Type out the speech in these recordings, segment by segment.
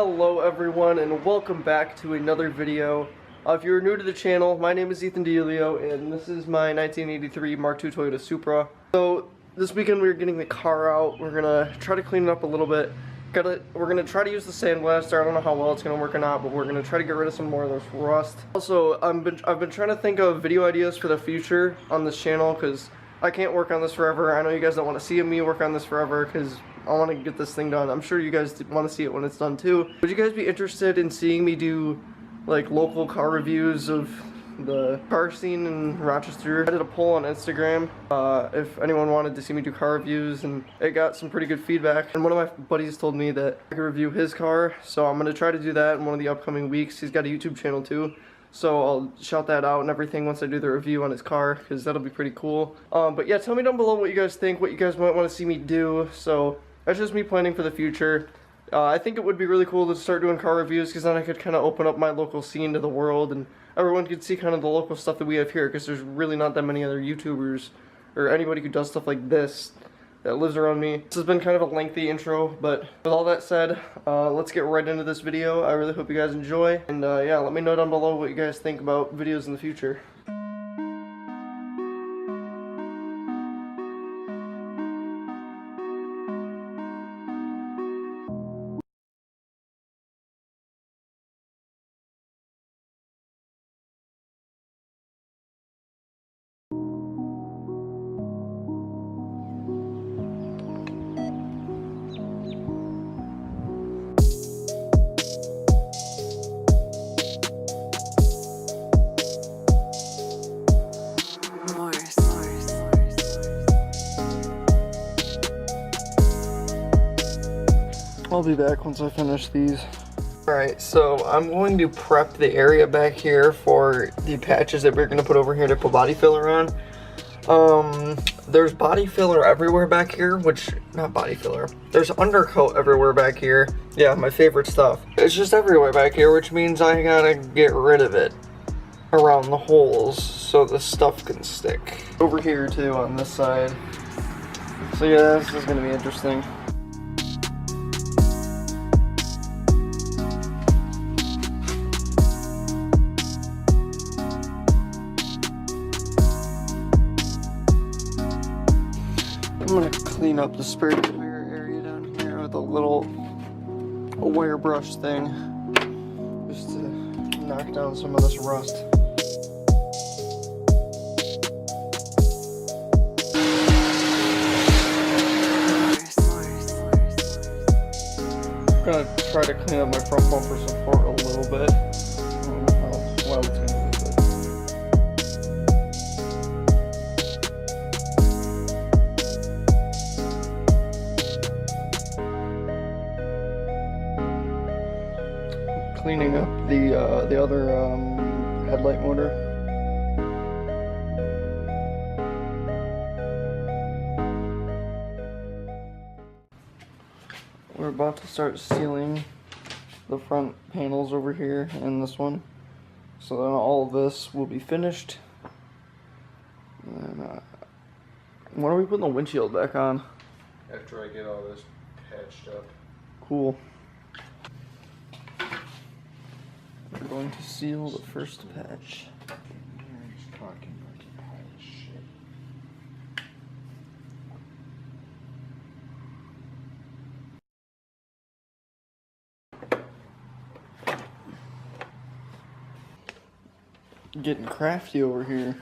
Hello everyone and welcome back to another video. If you're new to the channel, my name is EthanDiiulio and this is my 1983 Mark II Toyota Supra. So this weekend we're getting the car out. We're gonna try to clean it up a little bit. We're gonna try to use the sandblaster. I don't know how well it's gonna work or not, but we're gonna try to get rid of some more of this rust. Also, I've been trying to think of video ideas for the future on this channel because I can't work on this forever. I know you guys don't want to see me work on this forever because I want to get this thing done. I'm sure you guys want to see it when it's done too. Would you guys be interested in seeing me do like local car reviews of the car scene in Rochester? I did a poll on Instagram if anyone wanted to see me do car reviews, and it got some pretty good feedback. And one of my buddies told me that I could review his car, so I'm going to try to do that in one of the upcoming weeks. He's got a YouTube channel too, so I'll shout that out and everything once I do the review on his car, because that'll be pretty cool. But yeah, tell me down below what you guys think, what you guys might want to see me do. So that's just me planning for the future. I think it would be really cool to start doing car reviews, because then I could kind of open up my local scene to the world and everyone could see kind of the local stuff that we have here, because there's really not that many other YouTubers or anybody who does stuff like this that lives around me. This has been kind of a lengthy intro, but with all that said, let's get right into this video. I really hope you guys enjoy, and yeah, let me know down below what you guys think about videos in the future. I'll be back once I finish these. Alright, so I'm going to prep the area back here for the patches that we're going to put over here to put body filler on. There's body filler everywhere back here, not body filler. There's undercoat everywhere back here. Yeah, my favorite stuff. It's just everywhere back here, which means I gotta get rid of it around the holes so the stuff can stick. Over here too on this side. So yeah, this is gonna be interesting. I'm gonna clean up the spare tire area down here with a little wire brush thing, just to knock down some of this rust. I'm gonna try to clean up my front bumper support a little bit. I don't know how well it's gonna do. Cleaning up the other headlight motor. We're about to start sealing the front panels over here and this one, so then all of this will be finished. And when are we putting the windshield back on? After I get all this patched up. Cool. We're going to seal the first patch. You're talking like high shit. Getting crafty over here.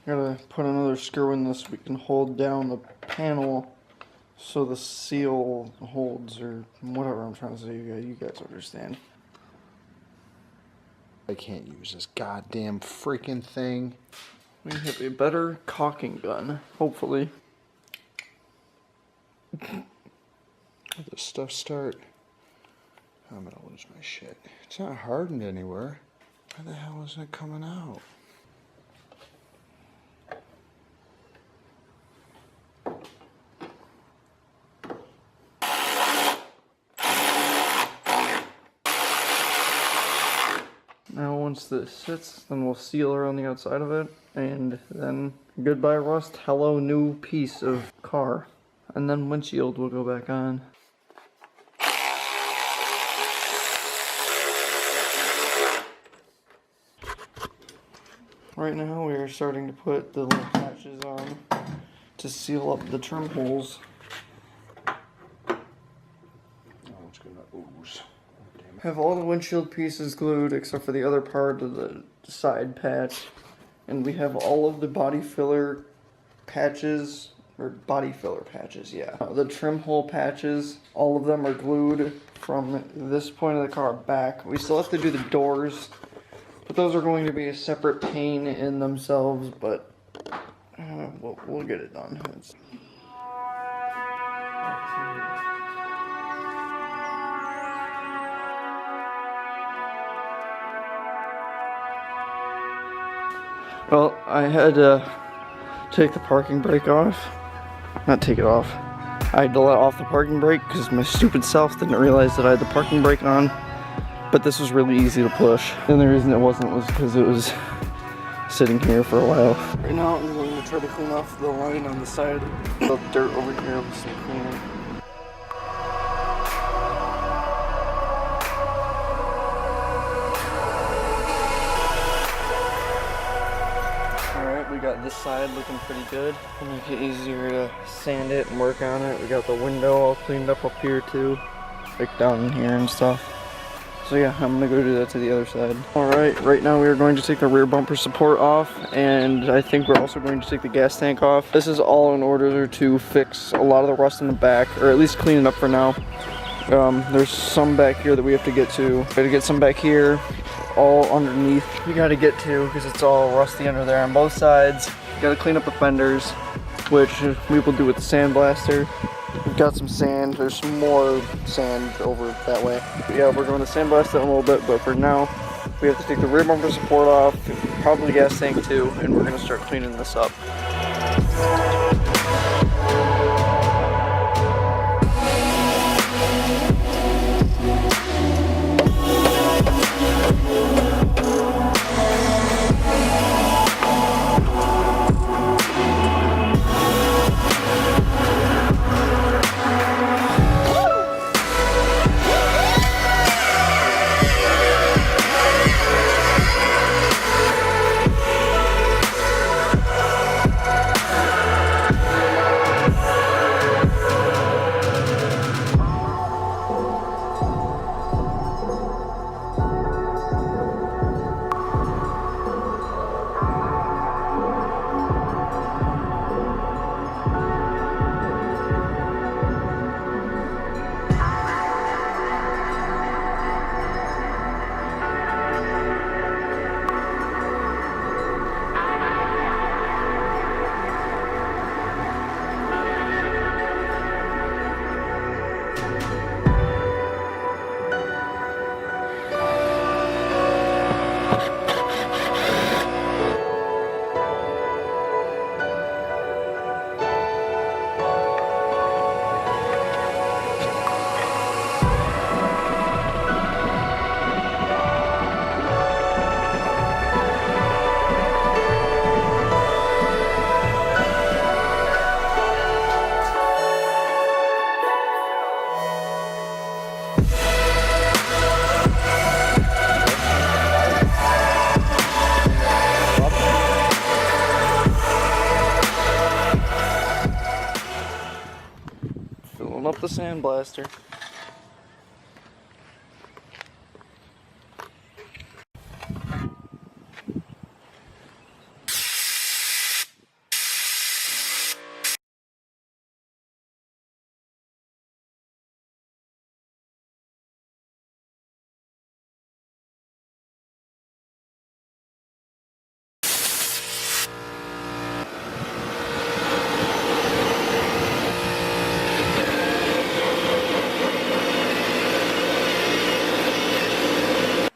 Gotta put another screw in this so we can hold down the panel so the seal holds, or whatever I'm trying to say. You guys understand. I can't use this goddamn freaking thing. We have a better caulking gun, hopefully. Let this stuff start. I'm gonna lose my shit. It's not hardened anywhere. Why the hell isn't it coming out? Now once this sits, then we'll seal around the outside of it, and then goodbye rust, hello new piece of car. And then windshield will go back on. right now we are starting to put the little patches on to seal up the trim holes. It's gonna ooze. Have all the windshield pieces glued except for the other part of the side patch. And we have all of the body filler patches, or body filler patches, yeah. The trim hole patches, all of them are glued from this point of the car back. We still have to do the doors, but those are going to be a separate pain in themselves, but we'll get it done. Well, I had to take the parking brake off. Not take it off. I had to let off the parking brake because my stupid self didn't realize that I had the parking brake on. But this was really easy to push. And the reason it wasn't was because it was sitting here for a while. Right now I'm going to try to clean off the line on the side. The dirt over here with some cleaner. Alright, we got this side looking pretty good. It'll make it easier to sand it and work on it. We got the window all cleaned up here too. Like down in here and stuff. So yeah, I'm gonna go do that to the other side. Alright, right now we are going to take the rear bumper support off, and I think we're also going to take the gas tank off. This is all in order to fix a lot of the rust in the back, or at least clean it up for now. There's some back here that we have to get to. Gotta get some back here, all underneath. We gotta get to, because it's all rusty under there on both sides. Gotta clean up the fenders, which we will do with the sandblaster. We've got some sand. There's some more sand over that way. But yeah, we're going to sandblast it in a little bit, but for now, we have to take the rear bumper support off, probably gas tank too, and we're going to start cleaning this up. Filling up the sandblaster.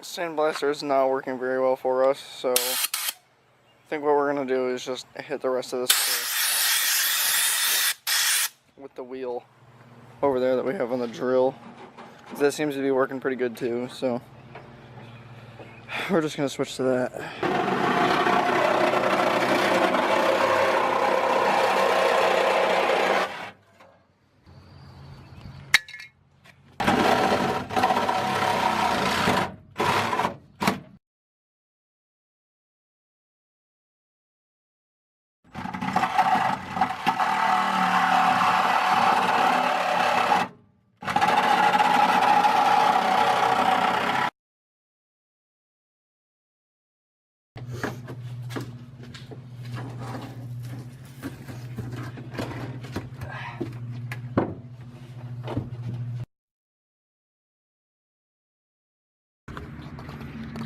Sandblaster is not working very well for us, so I think what we're going to do is just hit the rest of this with the wheel over there that we have on the drill. That seems to be working pretty good too, so we're just going to switch to that.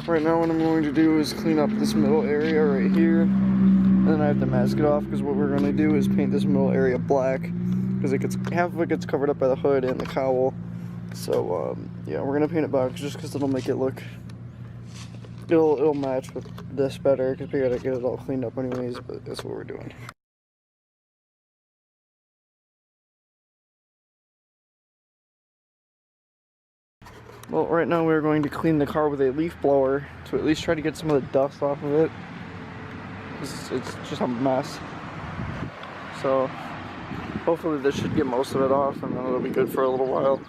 Right now what I'm going to do is clean up this middle area right here, and then I have to mask it off because what we're going to do is paint this middle area black because half of it gets covered up by the hood and the cowl. So yeah, we're going to paint it black just because it'll make it look, it'll match with this better because we got to get it all cleaned up anyways, but that's what we're doing. Well, right now we're going to clean the car with a leaf blower to at least try to get some of the dust off of it. It's just a mess. So hopefully this should get most of it off, and then it'll be good for a little while.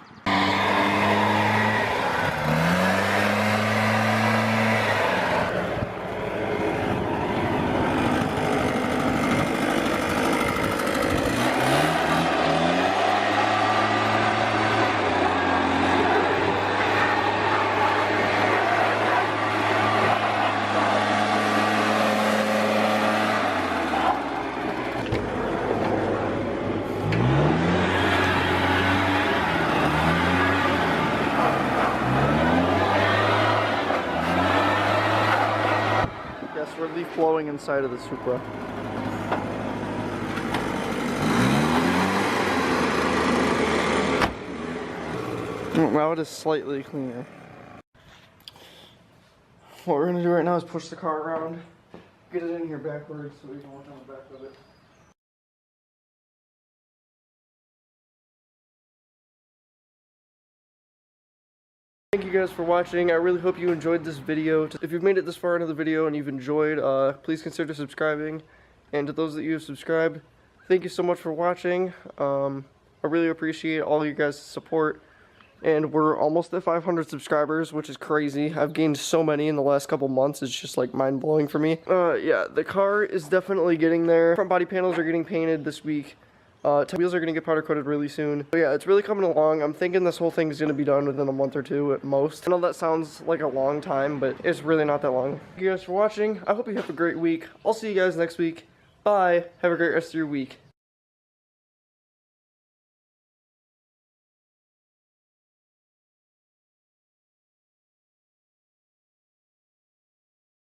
We're leaf blowing inside of the Supra. Now it is slightly cleaner. What we're going to do right now is push the car around, get it in here backwards so we can work on the back of it. Thank you guys for watching. I really hope you enjoyed this video. If you've made it this far into the video and you've enjoyed, please consider subscribing. And to those that you have subscribed, thank you so much for watching. I really appreciate all you guys' support. And we're almost at 500 subscribers, which is crazy. I've gained so many in the last couple months. It's just like mind-blowing for me. Yeah, the car is definitely getting there. Front body panels are getting painted this week. Wheels are going to get powder coated really soon. So yeah, it's really coming along. I'm thinking this whole thing is going to be done within a month or two at most. I know that sounds like a long time, but it's really not that long. Thank you guys for watching. I hope you have a great week. I'll see you guys next week. Bye. Have a great rest of your week.